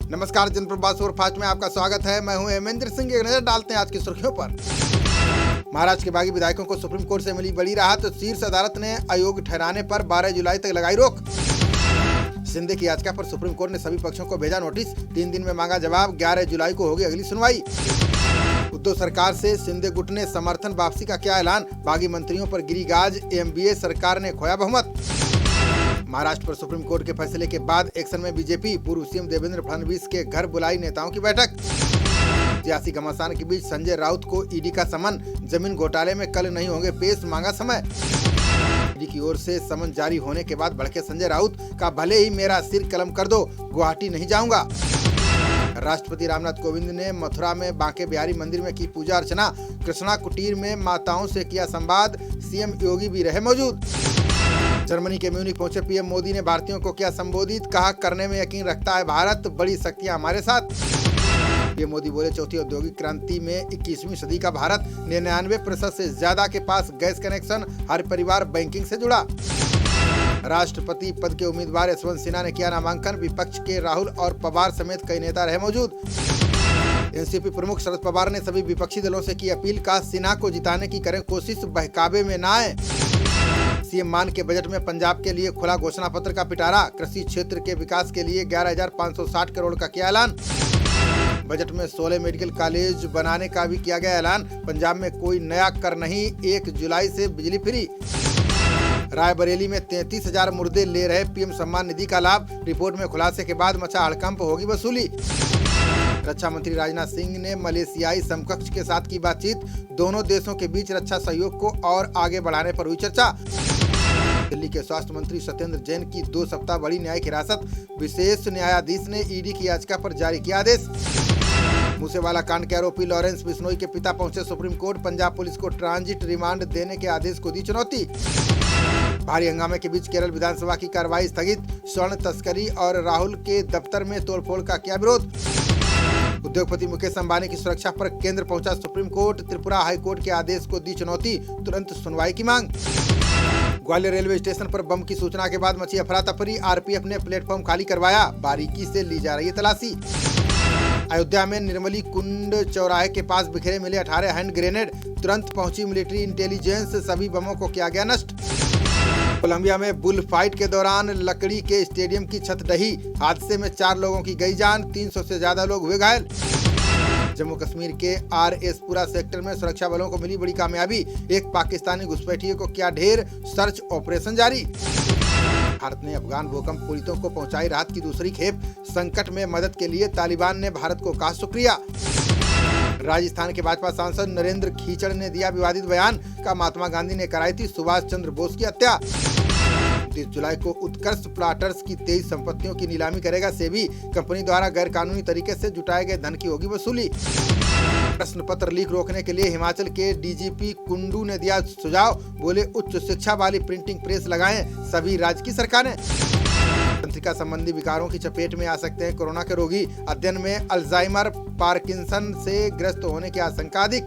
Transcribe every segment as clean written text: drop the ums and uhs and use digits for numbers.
नमस्कार, जनप्रभात सुपरफास्ट में आपका स्वागत है। मैं हूं हेमेंद्र सिंह। एक नजर डालते हैं आज की सुर्खियों पर। महाराष्ट्र के बागी विधायकों को सुप्रीम कोर्ट से मिली बड़ी राहत। तो शीर्ष अदालत ने अयोग्य ठहराने पर 12 जुलाई तक लगाई रोक। शिंदे की याचिका पर सुप्रीम कोर्ट ने सभी पक्षों को भेजा नोटिस। 3 दिन में मांगा जवाब। 11 जुलाई को होगी अगली सुनवाई। उद्धव सरकार से शिंदे गुट ने समर्थन वापसी का किया ऐलान। बागी मंत्रियों पर गिरी गाज। एमबीए सरकार ने खोया बहुमत। महाराष्ट्र पर सुप्रीम कोर्ट के फैसले के बाद एक्शन में बीजेपी। पूर्व सीएम देवेंद्र फडणवीस के घर बुलाई नेताओं की बैठक। सियासी घमासान के बीच संजय राउत को ईडी का समन। जमीन घोटाले में कल नहीं होंगे पेश, मांगा समय। ईडी की ओर से समन जारी होने के बाद भड़के संजय राउत का भले ही मेरा सिर कलम कर दो, गुवाहाटी नहीं जाऊंगा। राष्ट्रपति रामनाथ कोविंद ने मथुरा में बांके बिहारी मंदिर में की पूजा अर्चना। कृष्णा कुटीर में माताओं से किया संवाद। सीएम योगी भी रहे मौजूद। जर्मनी के म्यूनिख पहुंचे पीएम मोदी ने भारतीयों को किया संबोधित। कहा, करने में यकीन रखता है भारत, बड़ी शक्तियां हमारे साथ। पीएम मोदी बोले, चौथी औद्योगिक क्रांति में 21वीं सदी का भारत। 99% से ज्यादा के पास गैस कनेक्शन। हर परिवार बैंकिंग से जुड़ा। राष्ट्रपति पद के उम्मीदवार यशवंत सिन्हा ने किया नामांकन। विपक्ष के राहुल और पवार समेत कई नेता रहे मौजूद। एनसीपी प्रमुख शरद पवार ने सभी विपक्षी दलों से की अपील। का सिन्हा को जिताने की करें कोशिश, बहकावे में न आए। सीएम मान के बजट में पंजाब के लिए खुला घोषणा पत्र का पिटारा। कृषि क्षेत्र के विकास के लिए 11,560 करोड़ का किया ऐलान। बजट में 16 मेडिकल कॉलेज बनाने का भी किया गया ऐलान। पंजाब में कोई नया कर नहीं। 1 जुलाई से बिजली फ्री। रायबरेली में 33,000 मुर्दे ले रहे पीएम सम्मान निधि का लाभ। रिपोर्ट में खुलासे के बाद मचा हड़कंप, होगी वसूली। रक्षा मंत्री राजनाथ सिंह ने मलेशियाई समकक्ष के साथ की बातचीत। दोनों देशों के बीच रक्षा सहयोग को और आगे बढ़ाने पर हुई चर्चा। दिल्ली के स्वास्थ्य मंत्री सत्येंद्र जैन की 2 सप्ताह बड़ी न्यायिक हिरासत। विशेष न्यायाधीश ने ईडी की याचिका पर जारी किया आदेश। मूसेवाला कांड के आरोपी लॉरेंस बिश्नोई के पिता पहुंचे सुप्रीम कोर्ट। पंजाब पुलिस को ट्रांजिट रिमांड देने के आदेश को दी चुनौती। भारी हंगामे के बीच केरल विधानसभा की कार्रवाई स्थगित। स्वर्ण तस्करी और राहुल के दफ्तर में तोड़फोड़ का किया विरोध। उद्योगपति मुकेश अंबानी की सुरक्षा पर केंद्र पहुंचा supreme court. Tripura high court के आदेश को दी चुनौती। तुरंत सुनवाई की मांग। ग्वालियर रेलवे स्टेशन पर बम की सूचना के बाद मची अफरा तफरी। आरपीएफ ने प्लेटफॉर्म खाली करवाया। बारीकी से ली जा रही है तलाशी। अयोध्या में निर्मली कुंड चौराहे के पास बिखरे मिले 18 हैंड ग्रेनेड। तुरंत पहुंची मिलिट्री इंटेलिजेंस। सभी बमों को किया गया नष्ट। कोलंबिया में बुल फाइट के दौरान लकड़ी के स्टेडियम की छत ढही। हादसे में 4 लोगों की गई जान। 300 से ज्यादा लोग हुए घायल। जम्मू कश्मीर के आरएसपुरा सेक्टर में सुरक्षा बलों को मिली बड़ी कामयाबी। एक पाकिस्तानी घुसपैठिए को किया ढेर। सर्च ऑपरेशन जारी। भारत ने अफगान भूकंप पीड़ितों को पहुंचाई राहत की दूसरी खेप। संकट में मदद के लिए तालिबान ने भारत को कहा शुक्रिया। राजस्थान के भाजपा सांसद नरेंद्र खीचड़ ने दिया विवादित बयान। का महात्मा गांधी ने कराई थी सुभाष चंद्र बोस की हत्या। 30 जुलाई को उत्कर्ष प्लाटर्स की 23 संपत्तियों की नीलामी करेगा सेबी। कंपनी द्वारा गैर कानूनी तरीके से जुटाए गए धन की होगी वसूली। प्रश्न पत्र लीक रोकने के लिए हिमाचल के डीजीपी कुंडू ने दिया सुझाव। बोले, उच्च शिक्षा वाली प्रिंटिंग प्रेस लगाएं सभी राज्य की सरकारें। तंत्रिका संबंधी विकारों की चपेट में आ सकते हैं कोरोना के रोगी। अध्ययन में अल्जाइमर, पार्किंसन से ग्रस्त होने की आशंका अधिक।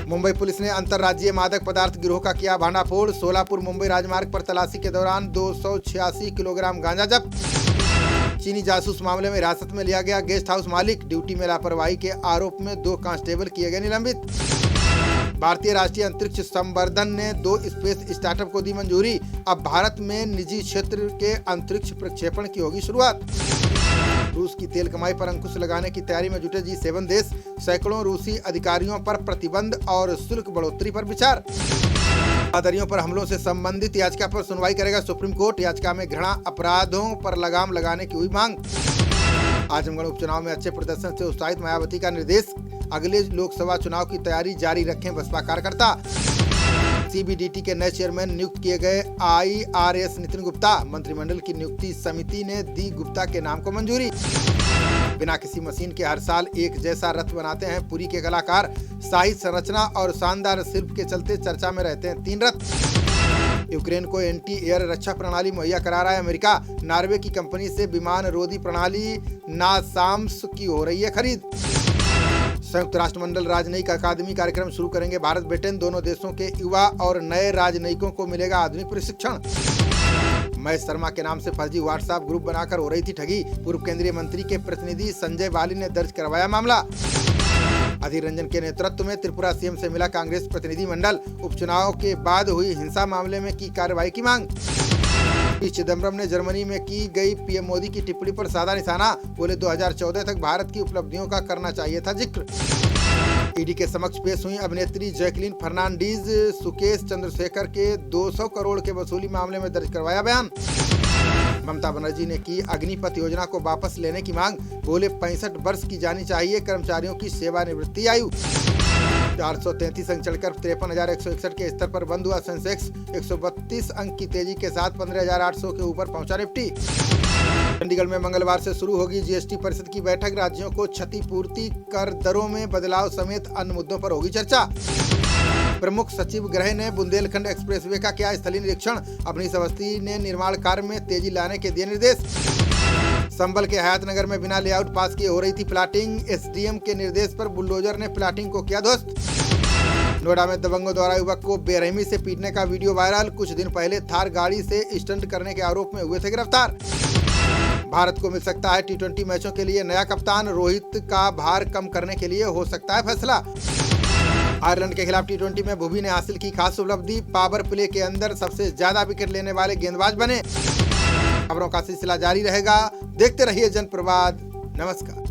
मुंबई पुलिस ने अंतर्राज्यीय मादक पदार्थ गिरोह का किया भांडाफोड़। सोलापुर मुंबई राजमार्ग पर तलाशी के दौरान 286 किलोग्राम गांजा जब्त। चीनी जासूस मामले में हिरासत में लिया गया गेस्ट हाउस मालिक। ड्यूटी में लापरवाही के आरोप में 2 कांस्टेबल किए गए निलंबित। भारतीय राष्ट्रीय अंतरिक्ष संवर्धन ने 2 स्पेस स्टार्टअप को दी मंजूरी। अब भारत में निजी क्षेत्र के अंतरिक्ष प्रक्षेपण की होगी शुरुआत। रूस की तेल कमाई पर अंकुश लगाने की तैयारी में जुटे G7 देश। सैकड़ों रूसी अधिकारियों पर प्रतिबंध और शुल्क बढ़ोतरी पर विचार। बादरियों पर हमलों से संबंधित याचिका पर सुनवाई करेगा सुप्रीम कोर्ट। याचिका में घृणा अपराधों पर लगाम लगाने की हुई मांग। आजमगढ़ उपचुनाव में अच्छे प्रदर्शन से उत्साहित मायावती का निर्देश। अगले लोकसभा चुनाव की तैयारी जारी रखें बसपा कार्यकर्ता। सीबीडीटी के नए चेयरमैन नियुक्त किए गए आईआरएस नितिन गुप्ता। मंत्रिमंडल की नियुक्ति समिति ने दी गुप्ता के नाम को मंजूरी। बिना किसी मशीन के हर साल एक जैसा रथ बनाते हैं पुरी के कलाकार। शाही संरचना और शानदार शिल्प के चलते चर्चा में रहते हैं 3 रथ। यूक्रेन को एंटी एयर रक्षा प्रणाली मुहैया करा रहा है अमेरिका। नॉर्वे की कंपनी से विमान रोधी प्रणाली नासाम्स की हो रही है खरीद। संयुक्त राष्ट्रमंडल राजनयिक अकादमी कार्यक्रम शुरू करेंगे भारत ब्रिटेन। दोनों देशों के युवा और नए राजनयिकों को मिलेगा आधुनिक प्रशिक्षण। महेश शर्मा के नाम से फर्जी व्हाट्सएप ग्रुप बनाकर हो रही थी ठगी। पूर्व केंद्रीय मंत्री के प्रतिनिधि संजय बाली ने दर्ज करवाया मामला। अधीर रंजन के नेतृत्व में त्रिपुरा सीएम से मिला कांग्रेस प्रतिनिधि मंडल। उपचुनाव के बाद हुई हिंसा मामले में की कार्रवाई की मांग। पी चिदम्बरम ने जर्मनी में की गई पीएम मोदी की टिप्पणी पर साधा निशाना। बोले 2014 तक भारत की उपलब्धियों का करना चाहिए था जिक्र। ईडी के समक्ष पेश हुई अभिनेत्री जैकलीन फर्नांडीज। सुकेश चंद्रशेखर के 200 करोड़ के वसूली मामले में दर्ज करवाया बयान। ममता बनर्जी ने की अग्निपथ योजना को वापस लेने की मांग। बोले 65 वर्ष की जानी चाहिए कर्मचारियों की सेवानिवृत्ति आयु। 433 अंक चढ़कर 53,161 के स्तर पर बंद हुआ सेंसेक्स। 132 अंक की तेजी के साथ 15,800 के ऊपर पहुंचा निफ्टी। चंडीगढ़ में मंगलवार से शुरू होगी जीएसटी परिषद की बैठक। राज्यों को क्षतिपूर्ति, कर दरों में बदलाव समेत अन्य मुद्दों पर होगी चर्चा। प्रमुख सचिव गृह ने बुंदेलखंड एक्सप्रेसवे का किया स्थलीय निरीक्षण। अपनी अवस्थी ने निर्माण कार्य में तेजी लाने के दिए निर्देश। संभल के हयातनगर में बिना लेआउट पास किए हो रही थी प्लाटिंग। एसडीएम के निर्देश पर बुलडोजर ने प्लाटिंग को किया ध्वस्त। नोएडा में दबंगों द्वारा युवक को बेरहमी से पीटने का वीडियो वायरल। कुछ दिन पहले थार गाड़ी से स्टंट करने के आरोप में हुए थे गिरफ्तार। भारत को मिल सकता है टी20 मैचों के लिए नया कप्तान। रोहित का भार कम करने के लिए हो सकता है फैसला। आयरलैंड के खिलाफ टी20 में भुवी ने हासिल की खास उपलब्धि। पावर प्ले के अंदर सबसे ज्यादा विकेट लेने वाले गेंदबाज बने। खबरों का सिलसिला जारी रहेगा। देखते रहिए जनप्रवाद। नमस्कार।